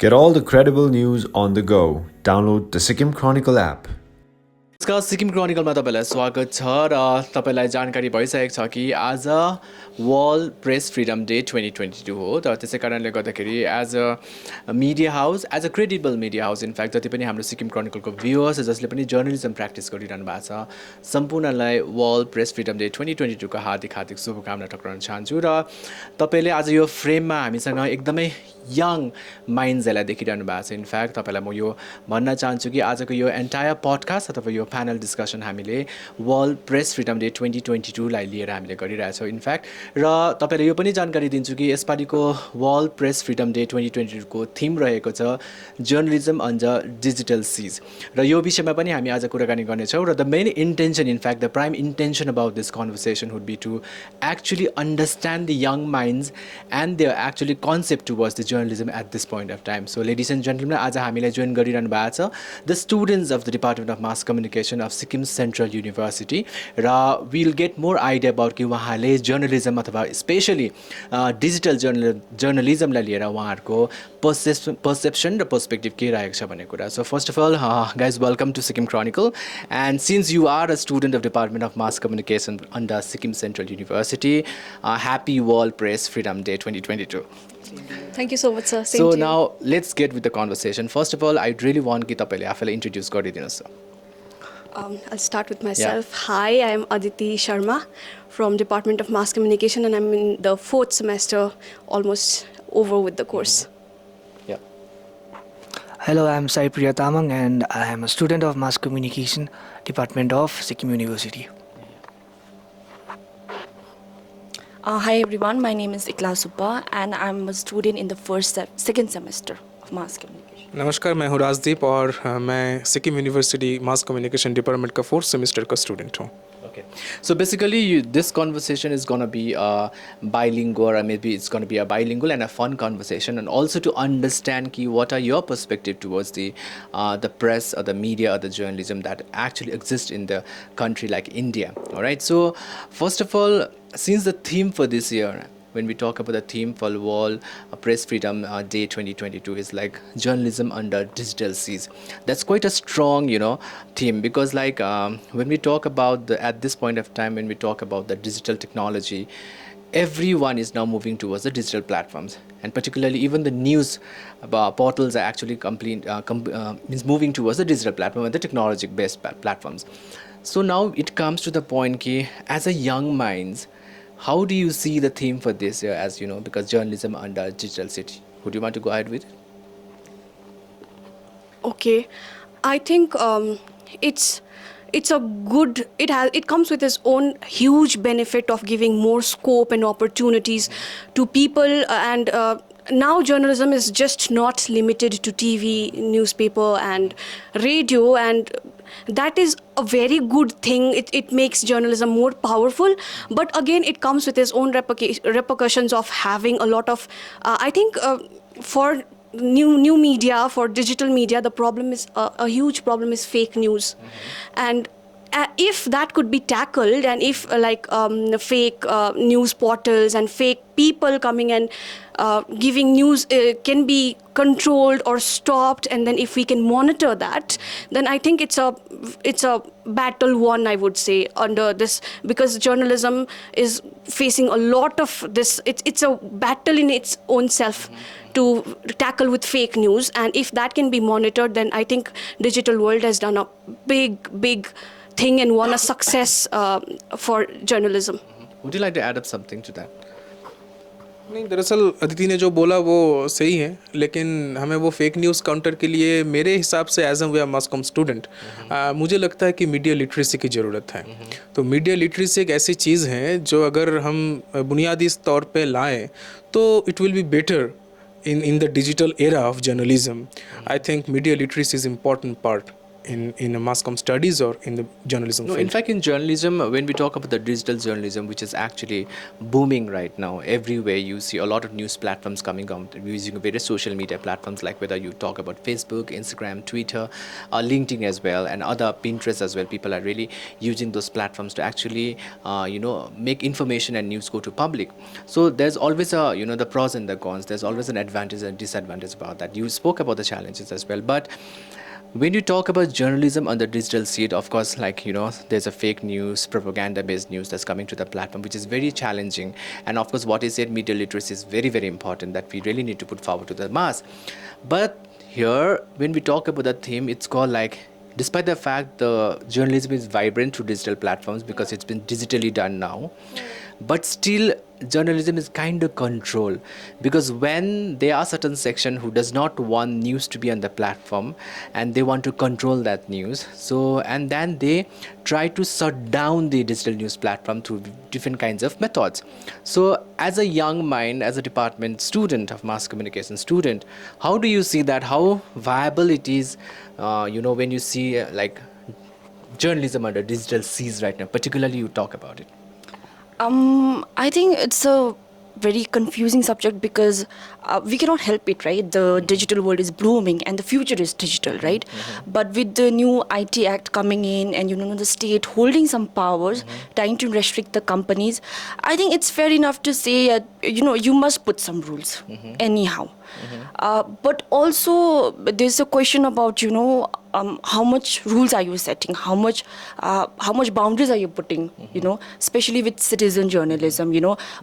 Get all the credible news on the go. Download the Sikkim Chronicle app. नमस्कार सिक्किम क्रोनिकलमा तपाईँलाई स्वागत छ र तपाईँलाई जानकारी भइसकेको छ कि आज वर्ल्ड प्रेस फ्रिडम डे 2022 हो र त्यसै कारणले गर्दाखेरि as a media house as a credible media house in fact जति पनि हाम्रो सिक्किम क्रोनिकलको भ्युवर्स जसले पनि जर्नलिजम प्र्याक्टिस गरिरहनु भएको छ सम्पूर्णलाई वर्ल्ड प्रेस फ्रिडम डे 2022 को हार्दिक हार्दिक शुभकामना टक्राउन चाहन्छु र तपाईँले आज यो फ्रेममा हामीसँग एकदमै यङ माइन्ड्सहरूलाई देखिरहनु भएको छ इनफ्याक्ट तपाईँलाई म यो भन्न चाहन्छु कि आजको यो एन्टायर पडकास्ट अथवा यो प्यानल डिस्कसन हामीले वर्ल्ड प्रेस फ्रिडम डे 2022 लाई लिएर हामीले गरिरहेछौँ इनफ्याक्ट र तपाईँलाई यो पनि जानकारी दिन्छु कि यसपालिको वर्ल्ड प्रेस फ्रिडम डे 2022 को थिम रहेको छ जर्नलिजम अन द डिजिटल सिज र यो विषयमा पनि हामी आज कुराकानी गर्नेछौँ र the main intention in fact the prime intention about this conversation would be to actually understand the young minds and their actually concept towards the journalism at this point of time. So ladies and gentlemen, आज हामीलाई join गरिरहनु भएको छ the students of the Department of Mass Communication of Sikkim Central University raw we'll get more idea about कि उहाँले journalism अथवा specially digital जर्नलिजमलाई लिएर उहाँहरूको पर्सेप्सन र पर्सपेक्टिभ के रहेको छ भन्ने कुरा. So first of all, guys, welcome to Sikkim Chronicle, and since you are a student of Department of Mass Communication under Sikkim Central University, happy World Press Freedom Day 2022. Thank you so much, sir. Same So to you. now let's get with the conversation. First of all, I'd really want कि तपाईले आफैलाई introduce गरिदिनुहोस्. I'll start with myself. Hi, I'm Adity Sharma from Department of Mass Communication, and I'm in the 4th semester, almost over with the course. Yeah. Hello, I'm Priya Tamang, and I am a student of Mass Communication, Department of Sikkim University. Hi everyone, my name is Ikla Subba and I'm a student in the second semester of Mass Communication. नमस्कार, मैं हूँ राजदीप और मैं Sikkim university mass communication department का 4th semester का student हूँ. Okay. So basically, this conversation is going to be bilingual, or maybe it's going to be a bilingual and a fun conversation, and also to understand ki, what are your perspective towards the press or the media or the journalism that actually exists in the country like India. All right. So first of all, since the theme for this year, when we talk about the theme for World Press Freedom Day 2022 is like journalism under digital seas. That's quite a strong, theme, because like when we talk about at this point of time, when we talk about the digital technology, everyone is now moving towards the digital platforms, and particularly even the news portals are actually means moving towards the digital platform and the technology-based platforms. So now it comes to the point ki, as a young minds, how do you see the theme for this year, as you know, because journalism under digital city? Would you want to go ahead with it? Okay, I think it's a good. It comes with its own huge benefit of giving more scope and opportunities to people, and now journalism is just not limited to TV, newspaper, and radio, and that is a very good thing. It makes journalism more powerful, but again it comes with its own repercussions of having a lot of I think for new media, for digital media, the problem is a huge problem is fake news. And if that could be tackled, and if fake news portals and fake people coming and giving news can be controlled or stopped, and then if we can monitor that, then I think it's a battle won, I would say, under this, because journalism is facing a lot of this. It's a battle in its own self to tackle with fake news, and if that can be monitored, then I think digital world has done a big thing and won a success for journalism. Would you like to add up something to that? नहीं, दरअसल अदिति ने जो बोला वो सही है, लेकिन हमें वो फेक न्यूज़ काउंटर के लिए मेरे हिसाब से as a mass com student मुझे लगता है कि मीडिया लिटरेसी की ज़रूरत है. तो मीडिया लिटरेसी एक ऐसी चीज़ है जो अगर हम बुनियादी तौर पे लाएं तो it will be better in the digital era of journalism. I think media literacy is important part in mass comm studies or in the journalism No, field. in fact, in journalism, when we talk about the digital journalism, which is actually booming right now, everywhere you see a lot of news platforms coming out using various social media platforms, like whether you talk about Facebook, Instagram, Twitter, LinkedIn as well, and other Pinterest as well. People are really using those platforms to actually, make information and news go to public. So there's always the pros and the cons. There's always an advantage and disadvantage about that. You spoke about the challenges as well, but when you talk about journalism on the digital seed, of course, there's a fake news, propaganda based news that's coming to the platform, which is very challenging. And of course, what is said, media literacy is very, very important that we really need to put forward to the mass. But here, when we talk about the theme, it's called despite the fact the journalism is vibrant through digital platforms because it's been digitally done now, but still journalism is kind of controlled, because when there are certain section who does not want news to be on the platform and they want to control that news, so and then they try to shut down the digital news platform through different kinds of methods. So as a young mind, as a department student of mass communication student, how do you see that, how viable it is, when you see journalism under digital seas right now, particularly you talk about it? I think it's a very confusing subject because we cannot help it, right? The digital world is blooming and the future is digital, right? But with the new IT Act coming in and the state holding some powers, trying to restrict the companies, I think it's fair enough to say that you must put some rules anyhow. But also there's a question about how much rules are you setting, how much boundaries are you putting, especially with citizen journalism.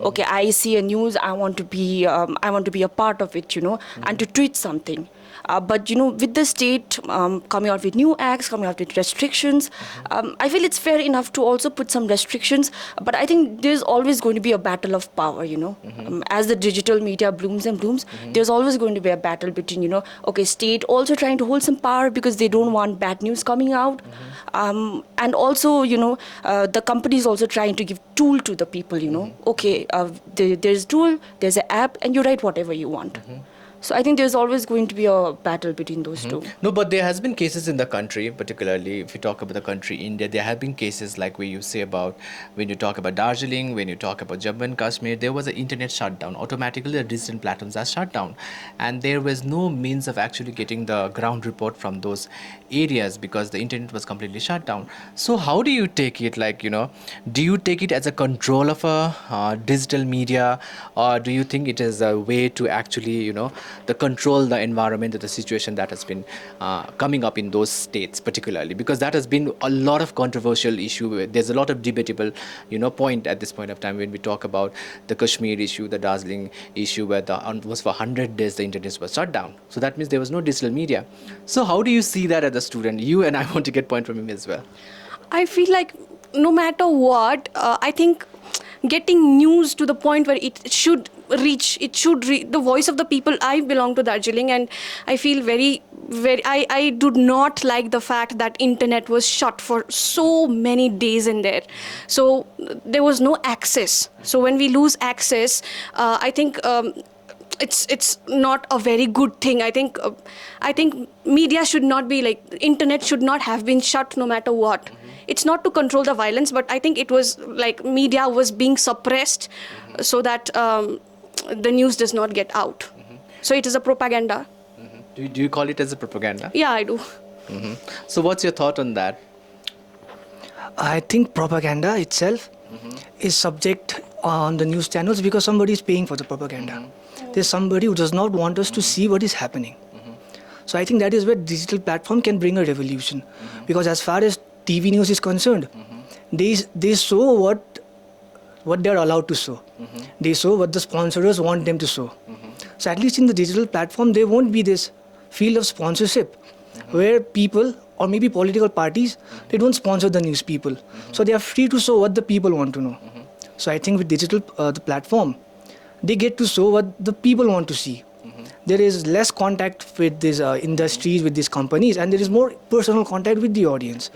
Okay, I see a news, I want to be a part of it, and to tweet something. But with the state coming out with new acts, coming out with restrictions, I feel it's fair enough to also put some restrictions. But I think there's always going to be a battle of power. As the digital media blooms and blooms, there's always going to be a battle between state also trying to hold some power because they don't want bad news coming out, and also the companies also trying to give tool to the people. Okay, there's tool, there's an app, and you write whatever you want. So I think there's always going to be a battle between those two. No, but there has been cases in the country, particularly if you talk about the country India, there have been cases like where you say about, when you talk about Darjeeling, when you talk about Jammu and Kashmir, there was an internet shutdown. Automatically the digital platforms are shut down. And there was no means of actually getting the ground report from those areas because the internet was completely shut down. So how do you take it? Do you take it as a control of a digital media, or do you think it is a way to actually, the control the environment or the situation that has been coming up in those states particularly, because that has been a lot of controversial issue. There's a lot of debatable point at this point of time when we talk about the Kashmir issue, the Darjeeling issue, where was for 100 days the internet was shut down. So that means there was no digital media. So how do you see that as a student? You and I want to get point from him as well. I feel like no matter what, I think getting news to the point where it should reach the voice of the people. I belong to Darjeeling, and I feel I do not like the fact that internet was shut for so many days in there. So there was no access. So when we lose access, I think it's not a very good thing. I think media should not be internet should not have been shut no matter what. It's not to control the violence, but I think it was media was being suppressed so that the news does not get out. So it is a propaganda. Do you call it as a propaganda? Yeah, I do. So what's your thought on that? I think propaganda itself is subject on the news channels because somebody is paying for the propaganda. There's somebody who does not want us to see what is happening. So I think that is where digital platform can bring a revolution. Because as far as TV news is concerned, they show what they're allowed to show. They show what the sponsors want them to show. So at least in the digital platform, there won't be this field of sponsorship where people or maybe political parties, they don't sponsor the news people. So they are free to show what the people want to know. So I think with digital the platform, they get to show what the people want to see. There is less contact with these industries, with these companies, and there is more personal contact with the audience.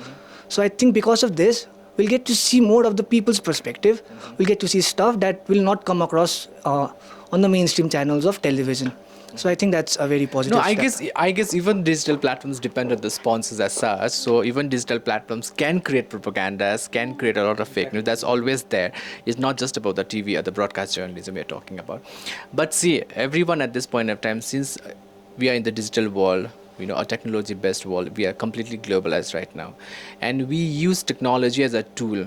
So I think because of this, we'll get to see more of the people's perspective. We'll get to see stuff that will not come across on the mainstream channels of television. So I think that's a very positive No, step. I guess even digital platforms depend on the sponsors as such. So even digital platforms can create propagandas, can create a lot of fake news. That's always there. It's not just about the TV or the broadcast journalism we're talking about. But see, everyone at this point of time, since we are in the digital world, a technology-based world, we are completely globalized right now, and we use technology as a tool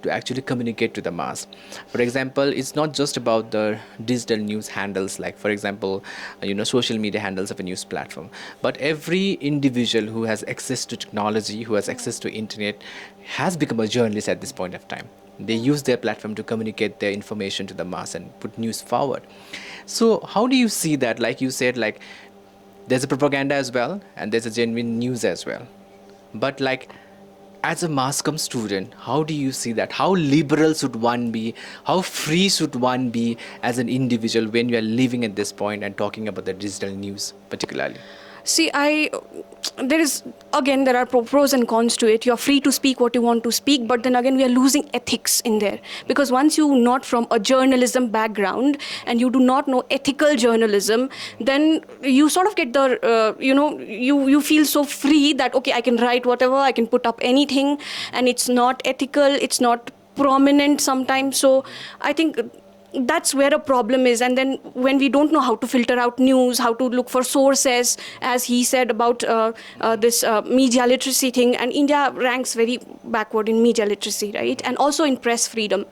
to actually communicate to the mass. For example, it's not just about the digital news handles, like for example, social media handles of a news platform, but every individual who has access to technology, who has access to internet, has become a journalist at this point of time. They use their platform to communicate their information to the mass and put news forward. So how do you see that? Like you said, like there's a propaganda as well, and there's a genuine news as well. But like, as a mass comm student, how do you see that? How liberal should one be? How free should one be as an individual when you are living at this point and talking about the digital news particularly? See, there are pros and cons to it. You're free to speak what you want to speak, but then again, we are losing ethics in there. Because once you're not from a journalism background and you do not know ethical journalism, then you sort of get you feel so free that, okay, I can write whatever, I can put up anything, and it's not ethical, it's not prominent sometimes. So I think that's where a problem is. And then when we don't know how to filter out news, how to look for sources, as he said about this media literacy thing, and India ranks very backward in media literacy, right? And also in press freedom.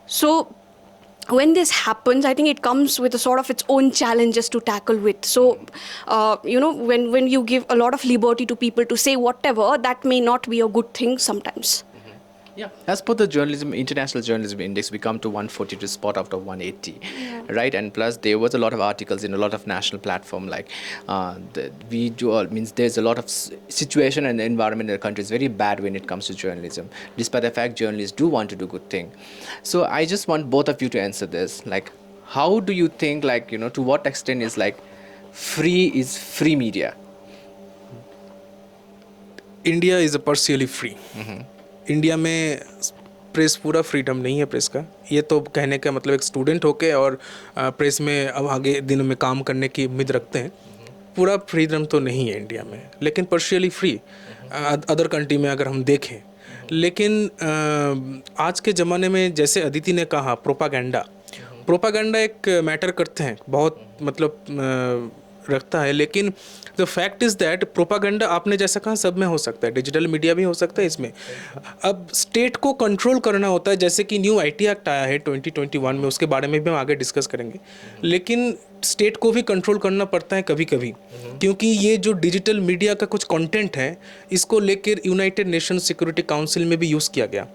So when this happens, I think it comes with a sort of its own challenges to tackle with. So, when you give a lot of liberty to people to say whatever, that may not be a good thing sometimes. Yeah. As per the International Journalism Index, we come to 142 spot out of 180, right? And plus, there was a lot of articles in a lot of national platform. Like, there's a lot of situation and the environment in the country is very bad when it comes to journalism. Despite the fact journalists do want to do good thing. So I just want both of you to answer this. Like, how do you think, like, to what extent is like free media? India is a partially free. India में press पूरा freedom नहीं है press का. ये तो कहने का मतलब एक स्टूडेंट होके और प्रेस में अब आगे दिनों में काम करने की उम्मीद रखते हैं. पूरा फ्रीडम तो नहीं है इंडिया में, लेकिन partially फ्री अदर कंट्री में अगर हम देखें. लेकिन आज के ज़माने में जैसे अदिति ने कहा प्रोपागेंडा एक मैटर करते हैं, बहुत मतलब रखता है. लेकिन the fact is that propaganda आपने जैसा कहा सब में हो सकता है, डिजिटल मीडिया भी हो सकता है इसमें. अब स्टेट को कंट्रोल करना होता है, जैसे कि न्यू IT एक्ट आया है 2021 में, उसके बारे में भी हम आगे डिस्कस करेंगे. लेकिन स्टेट को भी कंट्रोल करना पड़ता है कभी कभी, क्योंकि ये जो डिजिटल मीडिया का कुछ कंटेंट है, इसको लेकर यूनाइटेड नेशन सिक्योरिटी काउंसिल में भी यूज़ किया गया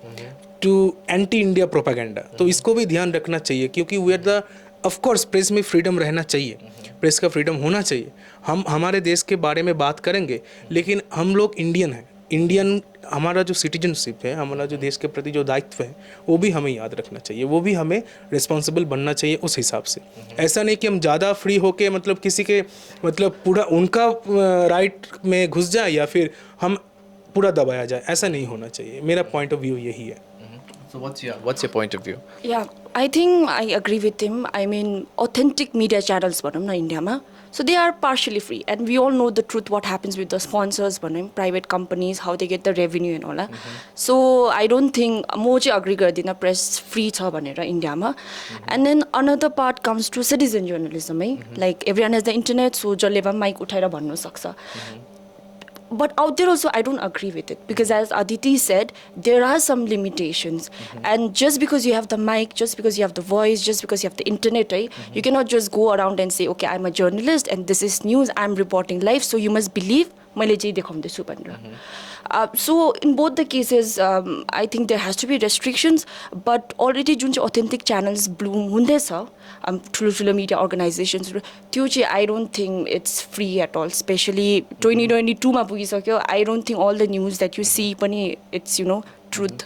टू एंटी इंडिया प्रोपागेंडा. तो इसको भी ध्यान रखना चाहिए, क्योंकि we are the of course press में फ्रीडम रहना चाहिए, प्रेस का फ्रीडम होना चाहिए. हम हमारे देश के बारे में बात करेंगे, लेकिन हम लोग इंडियन हैं. इंडियन हमारा जो सिटीजनशिप है, हमारा जो देश के प्रति जो दायित्व है, वो भी हमें याद रखना चाहिए, वो भी हमें रिस्पॉन्सिबल बनना चाहिए उस हिसाब से. ऐसा नहीं कि हम ज़्यादा फ्री होके मतलब किसी के मतलब पूरा उनका राइट में घुस जाए या फिर हम पूरा दबाया जाए, ऐसा नहीं होना चाहिए. मेरा पॉइंट ऑफ व्यू यही है. So what's your point of view? Yeah, I think I agree with him. I mean, authentic media channels bhanam na India ma. So they are partially free, and we all know the truth what happens with the sponsors bhanam, private companies, how they get the revenue and all. So I don't think mo chai agree gardina press free cha bhanera India ma. And then another part comes to citizen journalism, like everyone has the internet, so jalle ba mic uthaera bhannu sakcha. But out there also, I don't agree with it, because as Adity said, there are some limitations. And just because you have the mic, just because you have the voice, just because you have the internet, you cannot just go around and say, okay, I'm a journalist and this is news, I'm reporting live, so you must believe मैले चाहिँ देखाउँदैछु भनेर. So in both the cases, I think there has to be restrictions, but already जुन चाहिँ authentic channels bloom हुँदैछ, ठुलो ठुलो media organizations, त्यो चाहिँ I don't think it's free at all, especially 2022 मा पुगिसक्यो. I don't think all the news that you see पनि it's truth.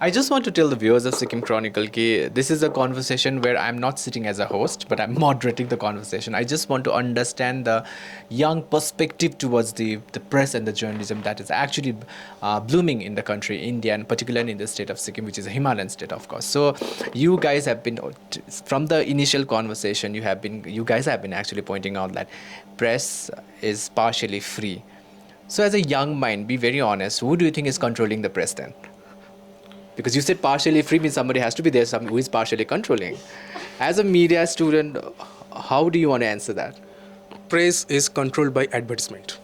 I just want to tell the viewers of Sikkim Chronicle that this is a conversation where I'm not sitting as a host, but I'm moderating the conversation. I just want to understand the young perspective towards the press and the journalism that is actually blooming in the country, India, and particularly in the state of Sikkim, which is a Himalayan state, of course. So you guys have been, from the initial conversation, you guys have been actually pointing out that press is partially free. So as a young mind, be very honest, who do you think is controlling the press then? Because you said partially free means somebody has to be there, who is partially controlling. As a media student, how do you want to answer that? Press is controlled by advertisement.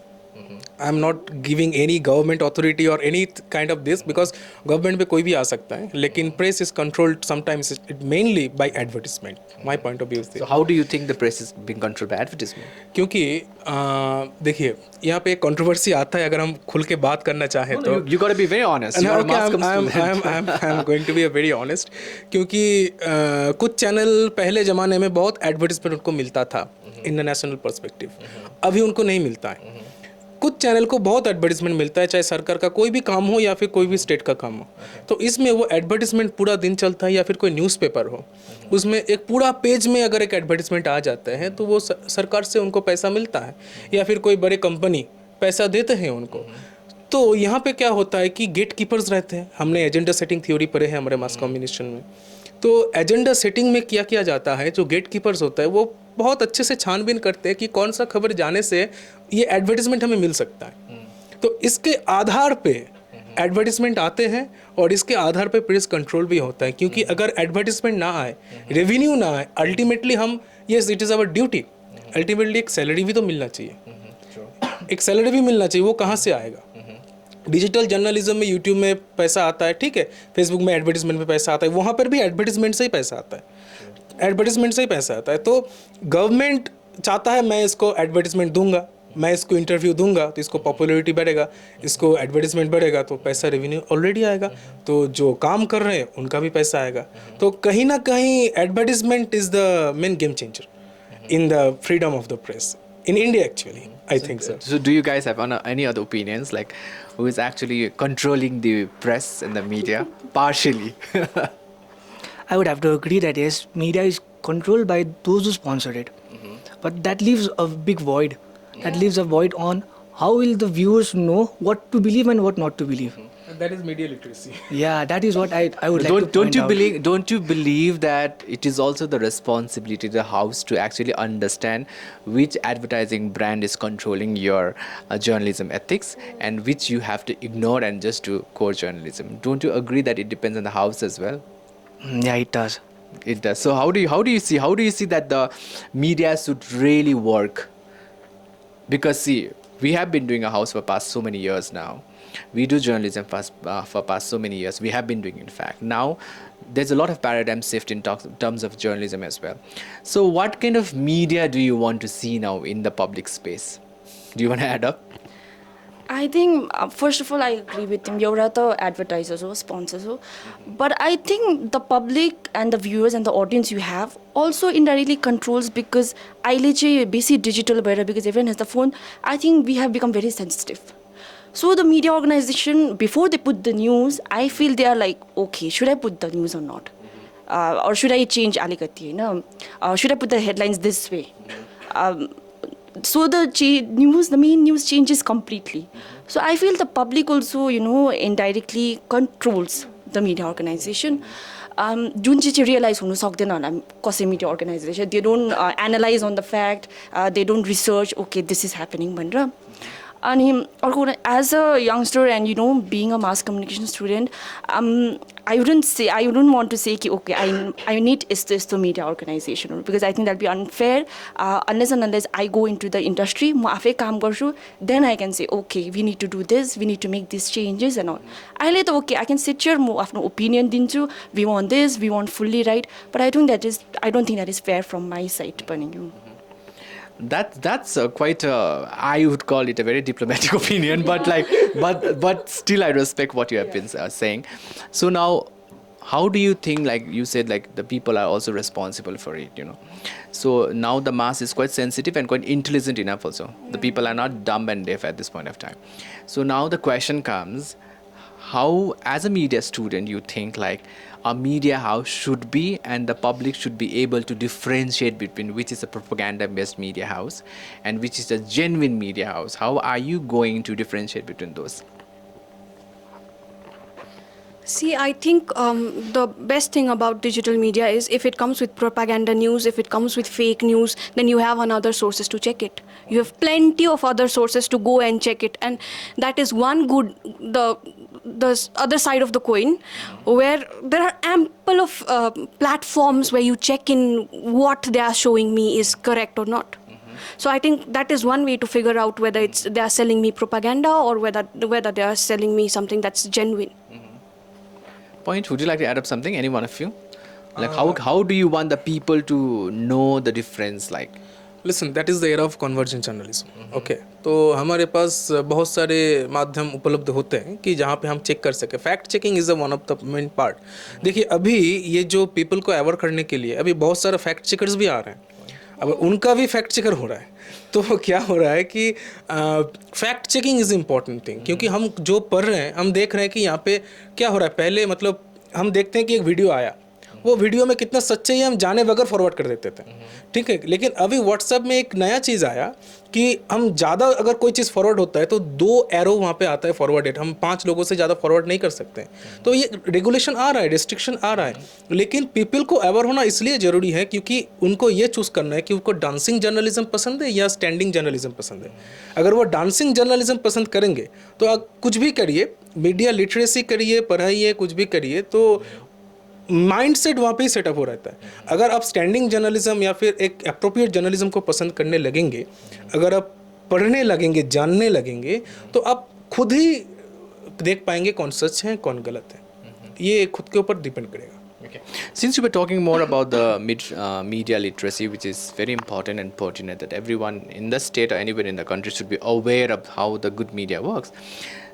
I'm not giving any government authority or any kind of this, because government पे कोई भी आ सकता है, लेकिन press is controlled sometimes mainly by advertisement. My point of view is this. So how do you think the press is being controlled by advertisement? क्योंकि देखिए यहाँ पे एक कंट्रोवर्सी आता है, अगर हम खुल के बात करना चाहें तो You got to be very honest. You are a mass comm student. I'm going to be a very honest, क्योंकि कुछ चैनल पहले ज़माने में बहुत एडवर्टिजमेंट उनको मिलता था इंटरनेशनल पर्सपेक्टिव, अभी उनको नहीं मिलता है. कुछ चैनल को बहुत एडवर्टिजमेंट मिलता है, चाहे सरकार का कोई भी काम हो या फिर कोई भी स्टेट का काम हो. तो इसमें वो एडवर्टिजमेंट पूरा दिन चलता है, या फिर कोई न्यूज़पेपर हो, उसमें एक पूरा पेज में अगर एक एडवर्टिजमेंट आ जाता है तो वो सरकार से उनको पैसा मिलता है, या फिर कोई बड़े कंपनी पैसा देते हैं उनको. तो यहाँ पे क्या होता है कि गेट कीपर्स रहते हैं. हमने एजेंडा सेटिंग थ्योरी पढ़े हैं हमारे मास कम्युनिकेशन में. तो एजेंडा सेटिंग में क्या किया जाता है, जो गेट कीपर्स होता है वो बहुत अच्छे से छानबीन करते हैं कि कौन सा खबर जाने से ये एडवर्टिजमेंट हमें मिल सकता है. तो इसके आधार पे एडवर्टिजमेंट आते हैं और इसके आधार पे प्रेस कंट्रोल भी होता है, क्योंकि अगर एडवर्टिजमेंट ना आए, रेवेन्यू ना आए, अल्टीमेटली हम yes it is our duty, ultimately एक सैलरी भी तो मिलना चाहिए. एक सैलरी भी मिलना चाहिए, वो कहाँ से आएगा? डिजिटल जर्नलिज्म में यूट्यूब में पैसा आता है, ठीक है, फेसबुक में एडवर्टिजमेंट में पैसा आता है, वहाँ पर भी एडवर्टिजमेंट से ही पैसा आता है, एडवर्टिजमेंट से ही पैसा आता है. तो गवर्नमेंट चाहता है मैं इसको एडवर्टिजमेंट दूंगा, मैं इसको इंटरव्यू दूंगा तो इसको पॉपुलैरिटी बढ़ेगा, इसको एडवर्टिजमेंट बढ़ेगा तो पैसा रेवेन्यू ऑलरेडी आएगा, तो जो काम कर रहे हैं उनका भी पैसा आएगा. तो कहीं ना कहीं advertisement is the main game changer in the freedom of the press in India, actually. I think so. So do you guys have any other opinions, like who is actually controlling the press and the media partially? I would have to agree that yes, media is controlled by those who sponsor it. But that leaves a big void. That leaves a void on how will the viewers know what to believe and what not to believe. And that is media literacy. Yeah, that is what I would like to point out. Don't you believe that it is also the responsibility of the house to actually understand which advertising brand is controlling your journalism ethics and which you have to ignore and just do core journalism? Don't you agree that it depends on the house as well? Yeah, it does. It does. So how do you see that the media should really work? Because see, we have been doing a house for past so many years now. We do journalism for past so many years. We have been doing, in fact. Now, there's a lot of paradigm shift in terms of journalism as well. So what kind of media do you want to see now in the public space? Do you want to add up? I think, first of all, I agree with him. You're the advertisers or sponsors. But I think the public and the viewers and the audience you have also indirectly controls, because I basic digital better because everyone has the phone. I think we have become very sensitive. So the media organization, before they put the news, I feel they are like, okay, should I put the news or not? Or should I change alikati? Should I put the headlines this way? So the main news changes completely. So I feel the public also, indirectly controls the media organization. जुन चाहिँ realize हुनु सक्दैन होला कसै media organization, they don't analyze on the fact, they don't research, okay, this is happening भनेर. And as a youngster and being a mass communication student, I wouldn't want to say okay, I need this media organization, because I think that'll be unfair unless and unless I go into the industry, then I can say okay, we need to do this, we need to make these changes and all. Okay, I can sit here, no opinion dinchu, we want this, we want fully right, but I don't think that is fair from my side. That's quite I would call it a very diplomatic opinion, but still I respect what you have been saying. So now, how do you think, like you said, like the people are also responsible for it, So now the mass is quite sensitive and quite intelligent enough also. The people are not dumb and deaf at this point of time. So now the question comes, how, as a media student, you think like a media house should be, and the public should be able to differentiate between which is a propaganda-based media house and which is a genuine media house? How are you going to differentiate between those? See, I think the best thing about digital media is if it comes with propaganda news, if it comes with fake news, then you have another sources to check it. You have plenty of other sources to go and check it, and that is one good, the other side of the coin, where there are ample of platforms where you check in what they are showing me is correct or not. So I think that is one way to figure out whether they are selling me propaganda or whether they are selling me something that's genuine. Point, would you like to add up something, any one of you? Like how do you want the people to know the difference? Like, listen, that is the era of convergent journalism. Okay, तो हमारे पास बहुत सारे माध्यम उपलब्ध होते हैं कि जहाँ पे हम चेक कर सकें. Fact checking is one of the main part. देखिए, अभी ये जो पीपल को अवेयर करने के लिए अभी बहुत सारे फैक्ट चेकर्स भी आ रहे हैं. अब उनका भी फैक्ट चेकर हो रहा है. तो क्या हो रहा है कि fact checking is important thing, क्योंकि हम जो पढ़ रहे हैं हम देख रहे हैं कि यहाँ पे क्या हो रहा है. पहले मतलब हम देखते हैं कि एक वीडियो आया, वो वीडियो में कितना सच्चाई है हम जाने बगैर फॉरवर्ड कर देते थे. ठीक है, लेकिन अभी व्हाट्सएप में एक नया चीज़ आया कि हम ज़्यादा अगर कोई चीज़ फॉरवर्ड होता है तो 2 एरो वहाँ पे आता है फॉरवर्डेड. हम 5 लोगों से ज़्यादा फॉरवर्ड नहीं कर सकते. तो ये रेगुलेशन आ रहा है, रिस्ट्रिक्शन आ रहा है. लेकिन पीपल को अवेयर होना इसलिए ज़रूरी है क्योंकि उनको ये चूज़ करना है कि उनको डांसिंग जर्नलिज्म पसंद है या स्टैंडिंग जर्नलिज्म पसंद है. अगर वो डांसिंग जर्नलिज्म पसंद करेंगे तो आप कुछ भी करिए, मीडिया लिटरेसी करिए, पढ़ाइए, कुछ भी करिए, तो माइंडसेट वहाँ पे ही सेटअप हो रहता है. अगर आप स्टैंडिंग जर्नलिज्म या फिर एक अप्रोप्रिएट जर्नलिज्म को पसंद करने लगेंगे, अगर आप पढ़ने लगेंगे, जानने लगेंगे, तो आप खुद ही देख पाएंगे कौन सच है कौन गलत है. ये खुद के ऊपर डिपेंड करेगा. okay. Since you were talking more about the media literacy, which is very important and pertinent, that everyone in the state or anywhere in the country should be aware of how the good media works.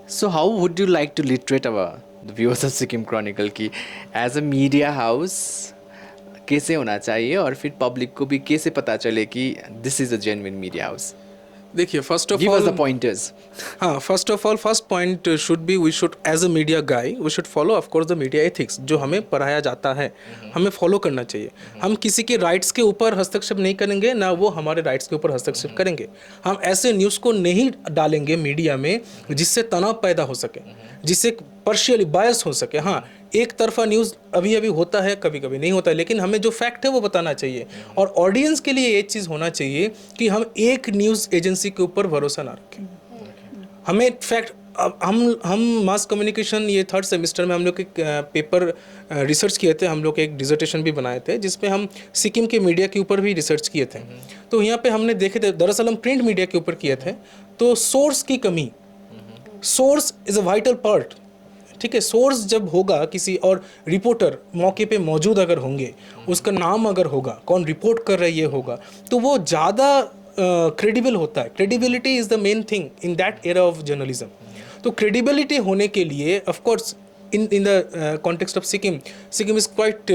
So how would you like to literate the viewers of Sikkim Chronicle कि as a media house कैसे होना चाहिए और फिर public को भी कैसे पता चले कि this is a genuine media house? देखिए, first of Give us all the pointers. हाँ, first of all first point should be we should as a media guy we should follow of course the media ethics जो हमें पढ़ाया जाता है. हमें follow करना चाहिए. हम किसी के राइट्स के ऊपर हस्तक्षेप नहीं करेंगे, ना वो हमारे राइट्स के ऊपर हस्तक्षेप करेंगे. हम ऐसे न्यूज़ को नहीं डालेंगे मीडिया में जिससे तनाव पैदा हो सके, जिससे पार्शियली बायस हो सके. हाँ, एक तरफा न्यूज़ अभी अभी होता है, कभी कभी नहीं होता है, लेकिन हमें जो फैक्ट है वो बताना चाहिए. और ऑडियंस के लिए एक चीज़ होना चाहिए कि हम एक न्यूज़ एजेंसी के ऊपर भरोसा ना रखें. हमें फैक्ट, हम मास कम्युनिकेशन ये 3rd सेमेस्टर में हम लोग एक पेपर रिसर्च किए थे. हम लोग एक डिसर्टेशन भी बनाए थे जिसमें हम सिक्किम के मीडिया के ऊपर भी रिसर्च किए थे. तो यहाँ पे हमने देखे थे, दरअसल हम प्रिंट मीडिया के ऊपर किए थे. तो सोर्स की कमी, source is a vital part. ठीक है, सोर्स जब होगा किसी, और रिपोर्टर मौके पे मौजूद अगर होंगे, उसका नाम अगर होगा, कौन रिपोर्ट कर रहा है ये होगा, तो वो ज़्यादा क्रेडिबल होता है. Credibility is the main thing in that era of journalism. तो क्रेडिबिलिटी होने के लिए of course in the context of Sikkim is quite,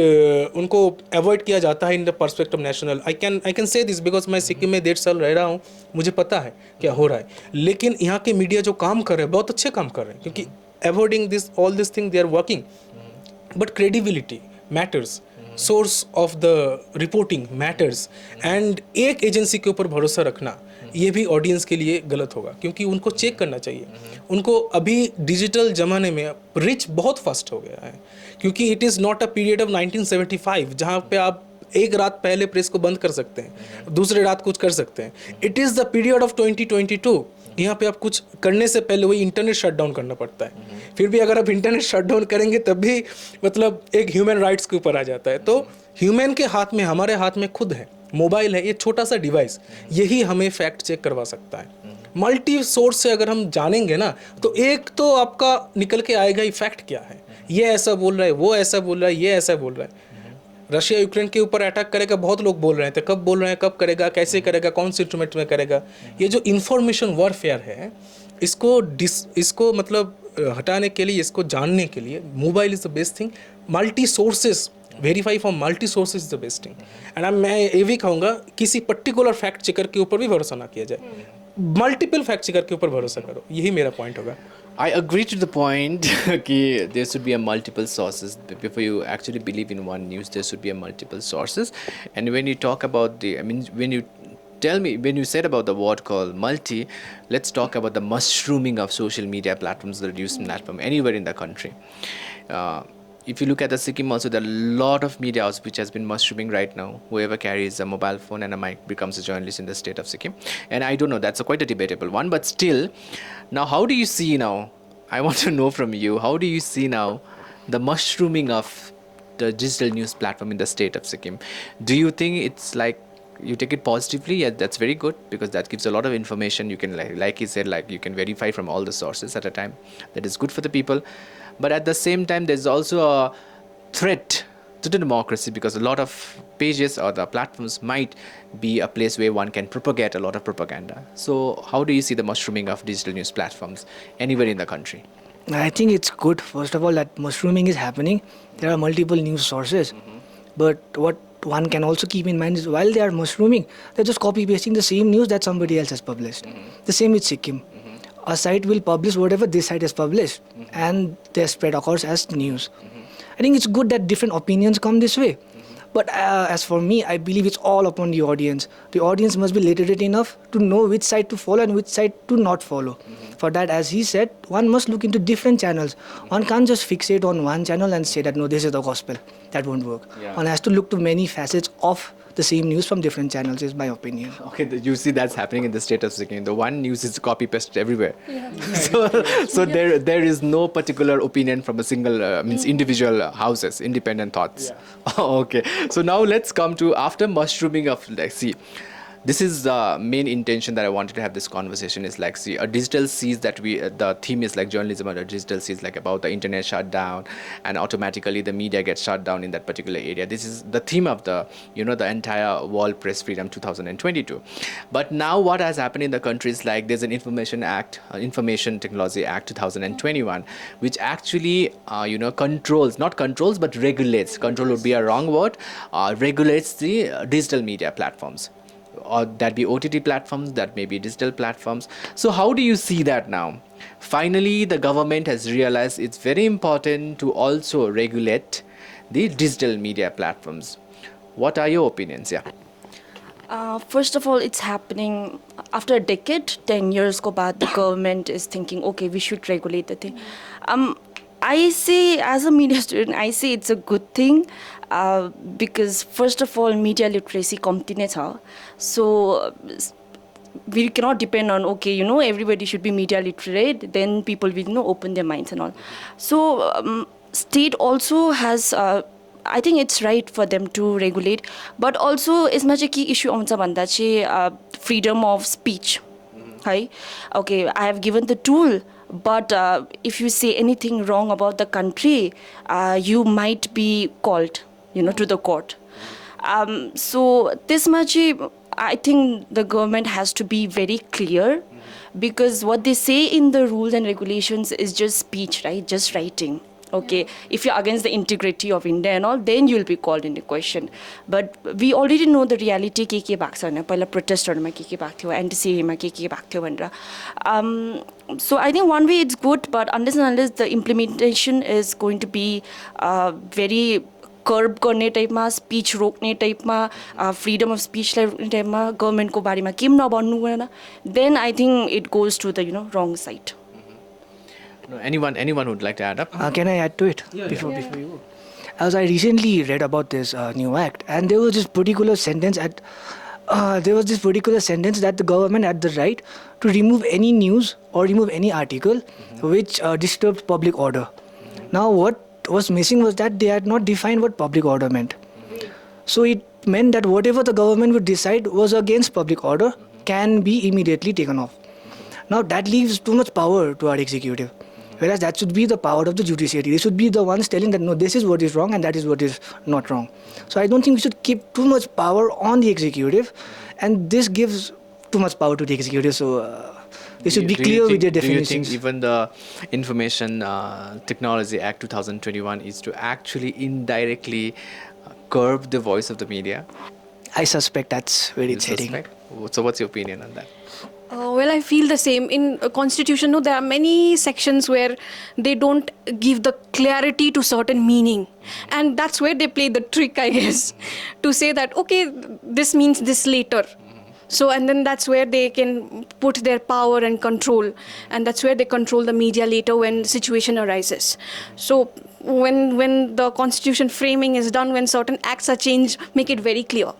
उनको अवॉइड किया जाता है in the पर्सपेक्ट of national. I can say this because मैं सिक्किम में 1.5 साल रह रहा हूँ, मुझे पता है क्या हो रहा है. लेकिन यहाँ के मीडिया जो काम कर रहे हैं बहुत अच्छे काम कर रहे हैं, क्योंकि avoiding all this thing they are working. But credibility matters, source of the reporting matters, and एक एजेंसी के ऊपर भरोसा रखना ये भी ऑडियंस के लिए गलत होगा, क्योंकि उनको चेक करना चाहिए. उनको अभी डिजिटल ज़माने में रिच बहुत फास्ट हो गया है, क्योंकि it is not a period of 1975 जहाँ पे आप एक रात पहले प्रेस को बंद कर सकते हैं, दूसरे रात कुछ कर सकते हैं. It is the period of 2022. यहाँ पे आप कुछ करने से पहले वही इंटरनेट शट डाउन करना पड़ता है. फिर भी अगर आप इंटरनेट शट डाउन करेंगे तब भी मतलब एक ह्यूमन राइट्स के ऊपर आ जाता है. तो ह्यूमन के हाथ में, हमारे हाथ में खुद है, मोबाइल है, ये छोटा सा डिवाइस, यही हमें फैक्ट चेक करवा सकता है. मल्टी सोर्स से अगर हम जानेंगे ना, तो एक तो आपका निकल के आएगा ही फैक्ट क्या है. ये ऐसा बोल रहा है, वो ऐसा बोल रहा है, ये ऐसा बोल रहा है. रशिया यूक्रेन के ऊपर अटैक करेगा, बहुत लोग बोल रहे थे, कब बोल रहे हैं, कब करेगा, कैसे करेगा, कौन से इंस्ट्रूमेंट में करेगा. ये जो इंफॉर्मेशन वॉरफेयर है, इसको मतलब हटाने के लिए, इसको जानने के लिए mobile is the best thing. Multi sources verify from multi source is the best thing. And मैं ये भी कहूँगा किसी पर्टिकुलर फैक्ट चेकर के ऊपर भी भरोसा ना किया जाए, मल्टीपल फैक्ट चेकर के ऊपर भरोसा करो. यही मेरा पॉइंट होगा. I agree to the point कि there should be a multiple sources before you actually believe in one news. There should be a multiple sources, and when you talk about when you tell me, when you said about the word called multi, let's talk about the mushrooming of social media platforms, the reduced platform anywhere in the country. If you look at the Sikkim also, there are a lot of media houses which has been mushrooming right now. Whoever carries a mobile phone and a mic becomes a journalist in the state of Sikkim. And I don't know, that's quite a debatable one. But still, now how do you see now, I want to know from you, how do you see now the mushrooming of the digital news platform in the state of Sikkim? Do you think it's like, you take it positively? Yeah, that's very good, because that gives a lot of information. You can, like he said, like you can verify from all the sources at a time. That is good for the people. But at the same time, there's also a threat to the democracy, because a lot of pages or the platforms might be a place where one can propagate a lot of propaganda. So how do you see the mushrooming of digital news platforms anywhere in the country? I think it's good, first of all, that mushrooming is happening. There are multiple news sources. But what one can also keep in mind is while they are mushrooming, they're just copy pasting the same news that somebody else has published. The same with Sikkim. A site will publish whatever this site has published, and their spread occurs as news. I think it's good that different opinions come this way. But as for me, I believe it's all upon the audience. The audience must be literate enough to know which side to follow and which side to not follow. For that, as he said, one must look into different channels. One can't just fixate on one channel and say that, no, this is the gospel. That won't work. Yeah. One has to look to many facets of the same news from different channels, is my opinion. Okay, you see that's happening in the state of Sikkim. The one news is copy pasted everywhere. So there is no particular opinion from a single individual houses, independent thoughts. Yeah. Okay, so now let's come to after mushrooming of this is the main intention that I wanted to have this conversation is like, see, a digital sees that the theme is like journalism, or a digital sees like about the internet shutdown, and automatically the media gets shut down in that particular area. This is the theme of the, the entire World Press Freedom 2022. But now what has happened in the country is like there's an Information Technology Act 2021, which actually, not controls, but regulates. Control would be a wrong word. Regulates the digital media platforms. Or that be OTT platforms, that may be digital platforms. So how do you see that now? Finally, the government has realized it's very important to also regulate the digital media platforms. What are your opinions? Yeah. First of all, it's happening after a decade, 10 years go by, the government is thinking, okay, we should regulate the thing. I say, as a media student, I say it's a good thing because first of all, media literacy kamti नै छ. So we cannot depend on, okay, everybody should be media literate, then people will open their minds and all. So state also has, I think it's right for them to regulate, but also यसमा चाहिँ के issue आउँछ भन्दा चाहिँ freedom of speech. Hi, okay, I have given the tool, but if you say anything wrong about the country, you might be called, to the court. So this much, I think the government has to be very clear, because what they say in the rules and regulations is just speech, right? Just writing. Okay, if you're against the integrity of India and all, then you'll be called into question. But we already know the reality के भएको छ हैन. पहिला प्रोटेस्टहरुमा के भएको थियो, एन्टी-सीएमा के भएको थियो भनेर. So I think one way it's good, but unless the implementation is going to be very curb गर्ने टाइपमा, स्पीच रोक्ने टाइपमा, फ्रीडम अफ स्पीचलाई रोक्ने टाइपमा, गभर्नमेन्टको बारेमा के पनि नभन्नु भएन, then I think it goes to the wrong side. No, anyone would like to add up? Can I add to it before you go? As I recently read about this new act, and there was this particular sentence that the government had the right to remove any news or remove any article which disturbed public order. Now what was missing was that they had not defined what public order meant. So it meant that whatever the government would decide was against public order can be immediately taken off. Now that leaves too much power to our executive. Whereas that should be the power of the judiciary. They should be the ones telling that no, this is what is wrong and that is what is not wrong. So I don't think we should keep too much power on the executive, and this gives too much power to the executive. So They should be Do you clear with think- their Do you definitions. think even the Information Technology Act 2021 is to actually indirectly curb the voice of the media? I suspect that's where You it's heading. suspect? So what's your opinion on that? Well, I feel the same. In a constitution, no, there are many sections where they don't give the clarity to certain meaning, and that's where they play the trick, I guess, to say that okay, this means this later. So, and then that's where they can put their power and control, and that's where they control the media later when situation arises. So, when the constitution framing is done, when certain acts are changed, make it very clear.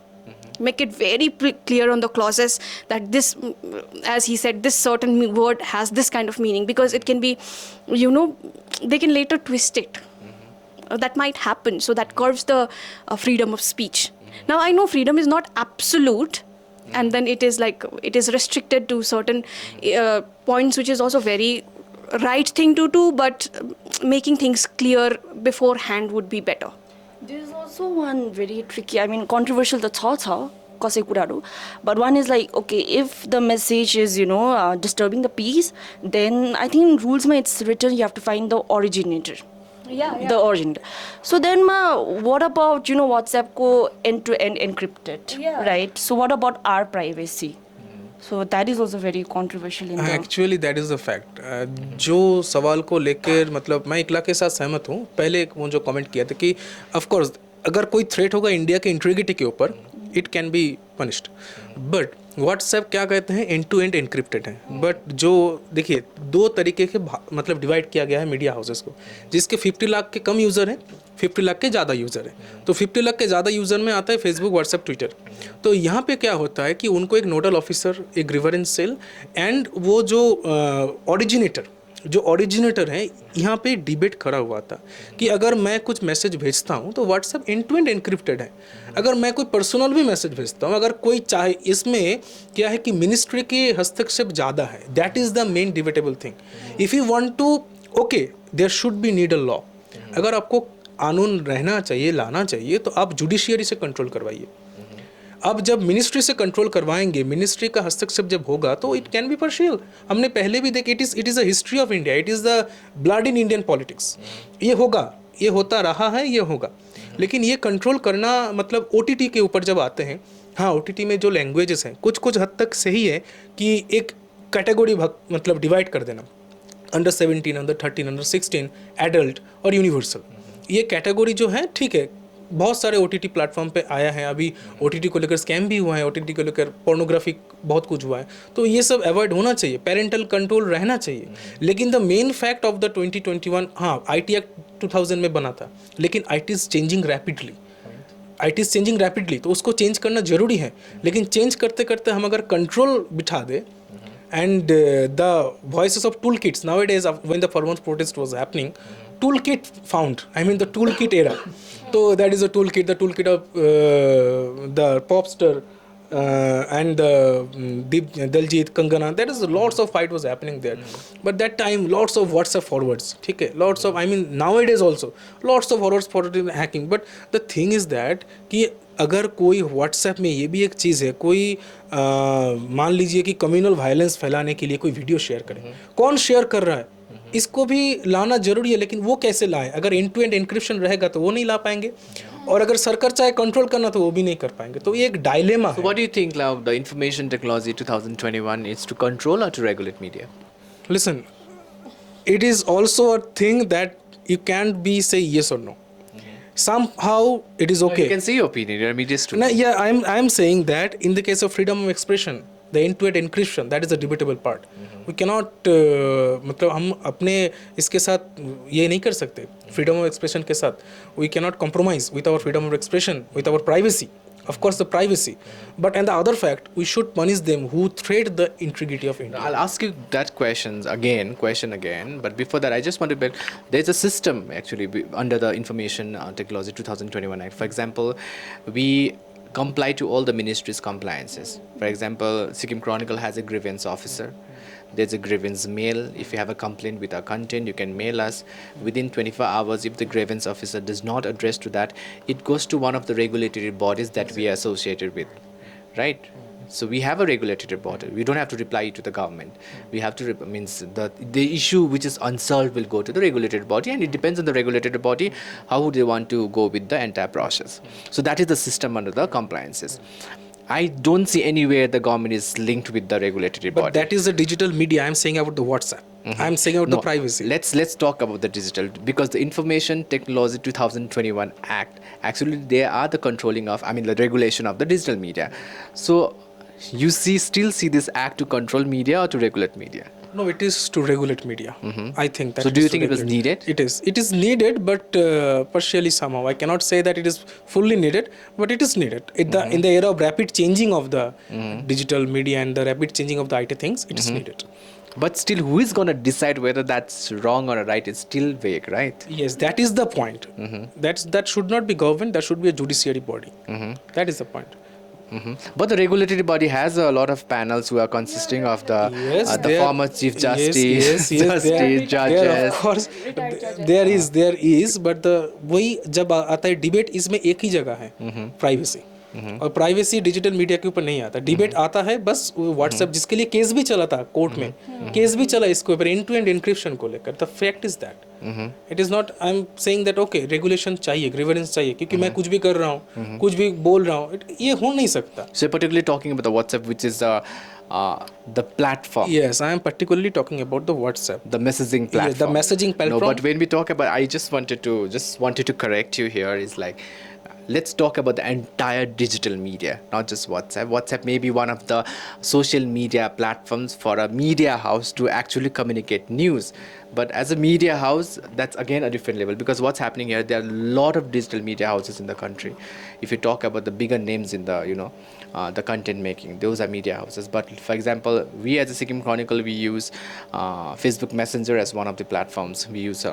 Make it very clear on the clauses that this, as he said, this certain word has this kind of meaning, because it can be, they can later twist it. That might happen. So that curves the freedom of speech. Now, I know freedom is not absolute, and then it is restricted to certain points, which is also very right thing to do, but making things clear beforehand would be better. There's also one very tricky, controversial the thoughts are, but one is like, okay, if the message is, disturbing the peace, then I think in rules it's written you have to find the originator. Yeah. The origin. So then, what about WhatsApp ko end-to-end encrypted, right? So what about our privacy? So that is also very controversial in the. Actually that is the fact जो सवाल को लेकर मतलब मैं इकला के साथ सहमत हूँ. पहले वो जो कमेंट किया था कि ऑफ कोर्स अगर कोई थ्रेट होगा इंडिया के इंटीग्रिटी के ऊपर it can be punished, but WhatsApp क्या कहते हैं एंड टू एंड एनक्रिप्टेड है. बट जो देखिए दो तरीके के मतलब डिवाइड किया गया है मीडिया हाउसेस को, जिसके 50 लाख के कम यूज़र हैं, 50 लाख के ज़्यादा यूज़र हैं. तो 50 लाख के ज़्यादा यूज़र में आता है फेसबुक, व्हाट्सएप, ट्विटर. तो यहाँ पे क्या होता है कि उनको एक नोडल ऑफिसर, एक ग्रीवेंस सेल एंड वो जो ऑरिजिनेटर हैं, यहाँ पे डिबेट खड़ा हुआ था कि अगर मैं कुछ मैसेज भेजता हूँ तो WhatsApp end to end encrypted है. अगर मैं कोई पर्सनल भी मैसेज भेजता हूँ, अगर कोई चाहे, इसमें क्या है कि मिनिस्ट्री के हस्तक्षेप ज़्यादा है. That is the main debatable thing. If you want to, okay, there should be need a law. अगर आपको कानून रहना चाहिए, लाना चाहिए, तो आप जुडिशियरी से कंट्रोल करवाइए. अब जब मिनिस्ट्री से कंट्रोल करवाएंगे, मिनिस्ट्री का हस्तक्षेप जब होगा तो इट कैन बी पर्शियल. हमने पहले भी देखे, it is a history of India, it is the blood in Indian politics. ये होगा, ये होता रहा है, ये होगा. लेकिन ये कंट्रोल करना मतलब OTT के ऊपर जब आते हैं, हाँ OTT में जो लैंग्वेजेस हैं कुछ हद तक सही है कि एक कैटेगरी मतलब डिवाइड कर देना, अंडर 17, अंडर 13, अंडर 16, एडल्ट और यूनिवर्सल. ये कैटेगरी जो है ठीक है, बहुत सारे OTT प्लेटफॉर्म पे आया है. अभी OTT को लेकर स्कैम भी हुआ है, OTT को लेकर पोर्नोग्राफिक बहुत कुछ हुआ है. तो ये सब अवॉइड होना चाहिए, पेरेंटल कंट्रोल रहना चाहिए. लेकिन the main fact of the 2021, हाँ IT एक्ट 2000 में बना था, लेकिन IT इज़ चेंजिंग रैपिडली. तो उसको चेंज करना ज़रूरी है. लेकिन चेंज करते करते हम अगर कंट्रोल बिठा दे, and the voices of toolkits nowadays, when the farmers protest was happening, toolkit found, the toolkit era. So that is the toolkit of the popstar and the Daljit, Kangana. There is lots of fight was happening there. But that time lots of WhatsApp forwards, ठीक है, lots of, nowadays also lots of forwards hacking. But the thing is that कि अगर कोई WhatsApp में ये भी एक चीज़ है, कोई मान लीजिए कि कम्युनल वायलेंस फैलाने के लिए कोई वीडियो शेयर करे, कौन शेयर कर रहा है, इसको भी लाना जरूरी है. लेकिन वो कैसे लाए? अगर एंड टू एंड एनक्रिप्शन रहेगा तो वो नहीं ला पाएंगे, और अगर सरकार चाहे कंट्रोल करना तो वो भी नहीं कर पाएंगे. तो ये एक डायलेमा है. So what do you think now the Information Technology 2021 is to control or to regulate media? Listen, it is also a thing that you can't be say yes or no. Somehow it is okay. You can say your opinion, you're a media student. No, yeah, I'm saying that in the case of freedom of expression, the end-to-end encryption, that is a debatable part. We cannot मतलब हम अपने इसके साथ ये नहीं कर सकते, freedom of expression के साथ we cannot compromise with our freedom of expression, with our privacy. Of course, the privacy. But and the other fact, we should punish them who threat the integrity of India. I'll ask you that question again. But before that, I just want to bet there's a system actually under the Information Technology 2021 Act. For example, we comply to all the ministry's compliances. For example, Sikkim Chronicle has a grievance officer. There's a grievance mail. If you have a complaint with our content, you can mail us. Within 24 hours, if the grievance officer does not address to that, it goes to one of the regulatory bodies that we are associated with, right? So we have a regulatory body. We don't have to reply to the government. We have to means the issue which is unsolved will go to the regulated body, and it depends on the regulated body how they want to go with the entire process. So that is the system under the compliances. I don't see anywhere the government is linked with the regulatory body. But that is the digital media. I'm saying about the WhatsApp. I'm saying about the privacy. Let's talk about the digital, because the Information Technology 2021 Act, actually they are the controlling of, the regulation of the digital media. So you still see this act to control media or to regulate media? No, it is to regulate media. I think that. So do you think it was needed? It is. It is needed, but partially somehow. I cannot say that it is fully needed, but it is needed. In the era of rapid changing of the digital media and the rapid changing of the IT things, it is needed. But still, who is going to decide whether that's wrong or right? It's still vague, right? Yes, that is the point. That should not be government. That should be a judiciary body. That is the point. But the regulatory body has a lot of panels who are consisting of the former Chief Justice, Justice, judges. Of course, there is, but वही जब आता है debate, इसमें एक ही जगह है, privacy. और privacy digital media के ऊपर नहीं आता. डिबेट आता है बस व्हाट्सएप, जिसके लिए केस भी चला था कोर्ट में, केस भी चला इसके ऊपर एंड टू एंड एन्क्रिप्शन को लेकर. The fact is that it is not, I am saying that okay regulation चाहिए, ग्रीवेंस चाहिए, क्योंकि मैं कुछ भी कर रहा हूँ, कुछ भी बोल रहा हूँ, ये हो नहीं सकता. So particularly talking about the WhatsApp, which is the platform. Yes, I am particularly talking about the WhatsApp, the messaging platform. Yes, the messaging platform. No, but when we talk about, I just wanted to correct you here. Is like, let's talk about the entire digital media, not just WhatsApp. WhatsApp may be one of the social media platforms for a media house to actually communicate news. But as a media house, that's again a different level, because what's happening here, there are a lot of digital media houses in the country. If you talk about the bigger names in the, the content making, those are media houses. But for example, we as a Sikkim Chronicle, we use Facebook Messenger as one of the platforms. We use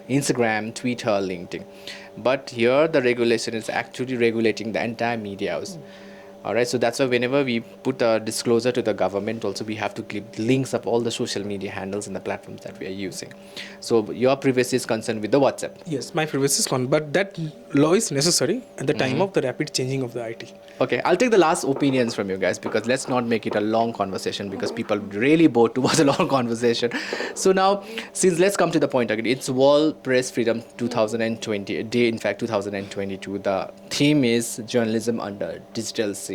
Instagram, Twitter, LinkedIn. But here the regulation is actually regulating the entire media house. All right, so that's why whenever we put a disclosure to the government, also we have to click links of all the social media handles and the platforms that we are using. So your privacy is concerned with the WhatsApp. Yes, my privacy is concerned, but that law is necessary at the time of the rapid changing of the IT. Okay, I'll take the last opinions from you guys, because let's not make it a long conversation, because people really bored to watch a long conversation. So now, since let's come to the point again, it's World Press Freedom 2020, day in fact 2022. The theme is journalism under digital siege.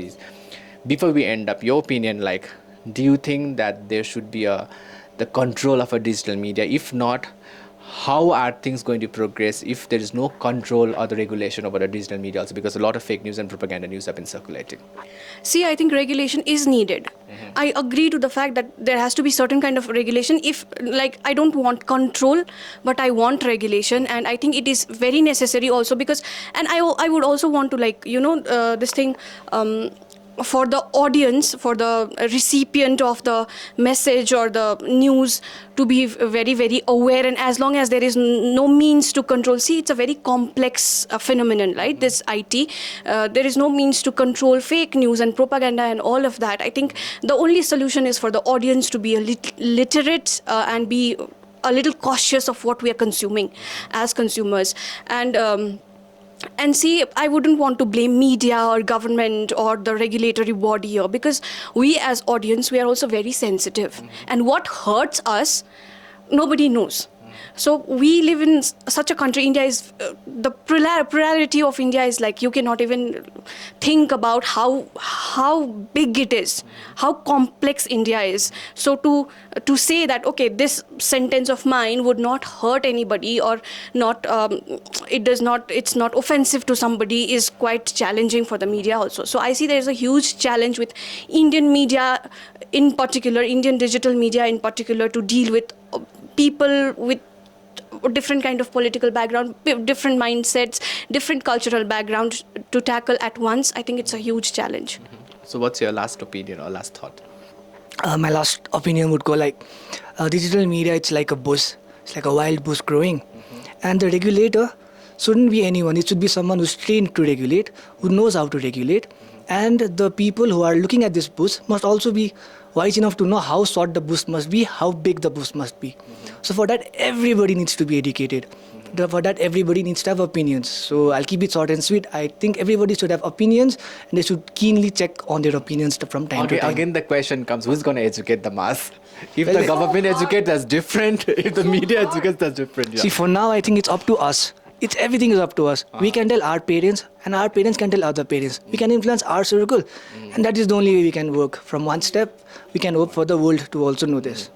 Before we end up, your opinion, like, do you think that there should be the control of a digital media? If not, how are things going to progress if there is no control or the regulation over the digital media also, because a lot of fake news and propaganda news have been circulating? See, I think regulation is needed. I agree to the fact that there has to be certain kind of regulation. If, like, I don't want control, but I want regulation, and I think it is very necessary also, because, and I would also want to, like, this thing, for the audience, for the recipient of the message or the news, to be very, very aware. And as long as there is no means to control, see, it's a very complex phenomenon, right? This IT, there is no means to control fake news and propaganda and all of that. I think the only solution is for the audience to be a little literate and be a little cautious of what we are consuming as consumers. And see, I wouldn't want to blame media or government or the regulatory body here, because we as audience, we are also very sensitive. And what hurts us, nobody knows. So we live in such a country. India is, the plurality of India is like, you cannot even think about how big it is, how complex India is. So to say that, okay, this sentence of mine would not hurt anybody or not, it's not offensive to somebody, is quite challenging for the media also. So I see there is a huge challenge with Indian media in particular, Indian digital media in particular, to deal with people with different kind of political background, different mindsets, different cultural background to tackle at once. I think it's a huge challenge. So what's your last opinion or last thought? My last opinion would go like, digital media, it's like a bush. It's like a wild bush growing. And the regulator shouldn't be anyone. It should be someone who's trained to regulate, who knows how to regulate. And the people who are looking at this bush must also be wise enough to know how short the bush must be, how big the bush must be. So for that, everybody needs to be educated. For that, everybody needs to have opinions. So I'll keep it short and sweet. I think everybody should have opinions, and they should keenly check on their opinions from time to time. Again, the question comes: who's going to educate the mass? If the government educates, that's different. If the media educates, that's different. Yeah. See, for now, I think it's up to us. Everything is up to us. We can tell our parents, and our parents can tell other parents. We can influence our circle, and that is the only way we can work. From one step, we can hope for the world to also know this.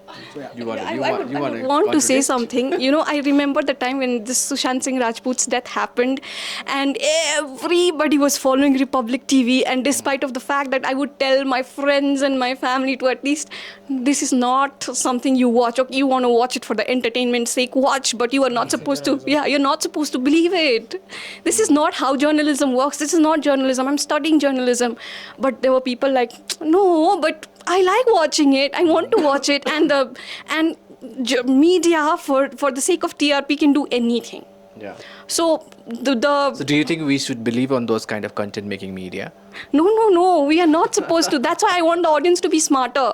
You want I would want to say something. You know, I remember the time when this Sushant Singh Rajput's death happened, and everybody was following Republic TV. And despite of the fact that I would tell my friends and my family to at least, this is not something you watch, or you want to watch it for the entertainment sake, watch, but you are not supposed to. Yeah, you're not supposed to believe it. This is not how journalism works. This is not journalism. I'm studying journalism, but there were people like, no, but I like watching it. I want to watch it, and media for the sake of TRP can do anything. Yeah. So So do you think we should believe on those kind of content making media? No, we are not supposed to. That's why I want the audience to be smarter.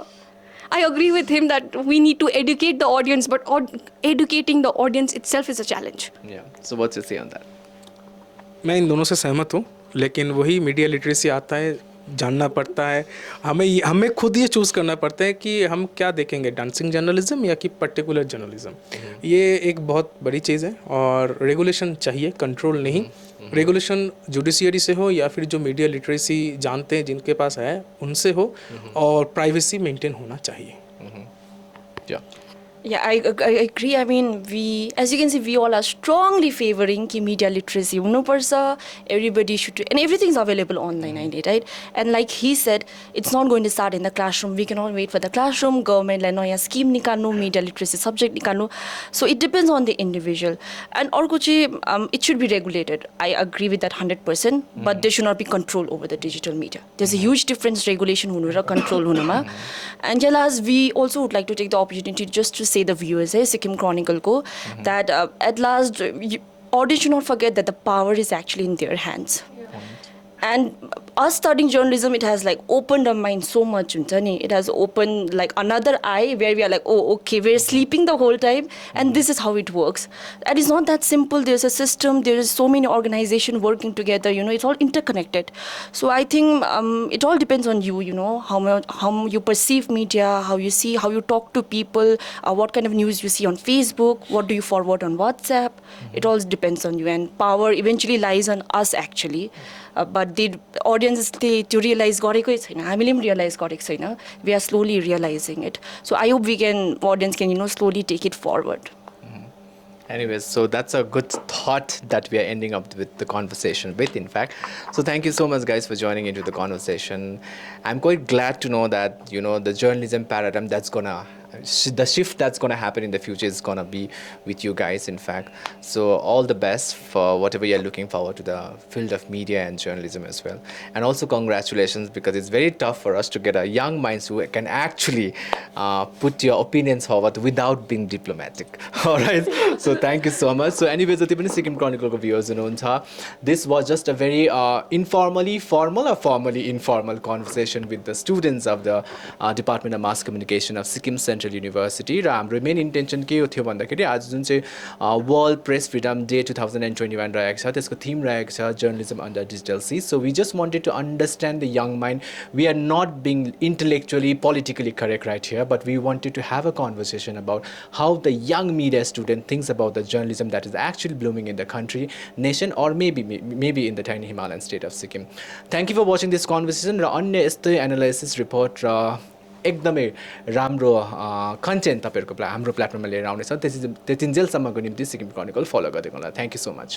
I agree with him that we need to educate the audience, but educating the audience itself is a challenge. Yeah. So what's your say on that? मैं इन दोनों से सहमत हूँ, लेकिन वही media literacy आता है, जानना पड़ता है, हमें खुद ये चूज़ करना पड़ता है कि हम क्या देखेंगे, डांसिंग जर्नलिज्म या कि पर्टिकुलर जर्नलिज्म. ये एक बहुत बड़ी चीज़ है और रेगुलेशन चाहिए, कंट्रोल नहीं. रेगुलेशन जुडिशियरी से हो या फिर जो मीडिया लिटरेसी जानते हैं जिनके पास है उनसे हो, और प्राइवेसी मेंटेन होना चाहिए. Yeah. Yeah, I agree. I mean, as you can see, we all are strongly favoring ki media literacy. Everybody should, and everything's available online, right? And like he said, it's not going to start in the classroom. We cannot wait for the classroom. Government like noya scheme nikalnu, media literacy subject nikalnu. So it depends on the individual. And it should be regulated. I agree with that 100%. But there should not be control over the digital media. There's a huge difference, regulation hunu ra control hunama. And Jalas, we also would like to take the opportunity just to say the viewers, Sikkim Chronicle ko, that at last, audience should not forget that the power is actually in their hands. And us studying journalism, it has like opened our mind so much. It has opened like another eye where we are like, oh, okay, we're sleeping the whole time, and this is how it works. And it's not that simple. There's a system. There's so many organizations working together. It's all interconnected. So I think it all depends on you. How you perceive media, how you see, how you talk to people, what kind of news you see on Facebook, what do you forward on WhatsApp. It all depends on you, and power eventually lies on us actually. But the audience to realize realize we are slowly realizing it. So I hope audience can slowly take it forward. Anyways, so that's a good thought that we are ending up with the conversation with, in fact. So thank you so much, guys, for joining into the conversation. I'm quite glad to know that, the journalism paradigm the shift that's going to happen in the future is going to be with you guys, in fact. So all the best for whatever you're looking forward to the field of media and journalism as well. And also congratulations, because it's very tough for us to get a young minds who can actually put your opinions forward without being diplomatic. All right. So thank you so much. So anyways, Sikkim Chronicle viewers, this was just a very informally formal or formally informal conversation with the students of the Department of Mass Communication of Sikkim Central University. र हाम्रो main intention के थियो भन्दाखेरि आज जुन चाहिँ world press freedom day 2021 रहेको छ, त्यसको theme रहेको छ journalism under digital siege. So we just wanted to understand the young mind. We are not being intellectually, politically correct right here, but we wanted to have a conversation about how the young media student thinks about the journalism that is actually blooming in the country, nation, or maybe in the tiny Himalayan state of Sikkim. Thank you for watching this conversation. र अन्य यस्तै analysis report र एकदमै राम्रो content तपाईँहरूको हाम्रो प्लेटफर्ममा लिएर आउनेछ. त्यतिन्जेलसम्मको निम्ति सिक्किम क्रोनिकल फलो गर्दै गर्नुहोला. Thank you so much.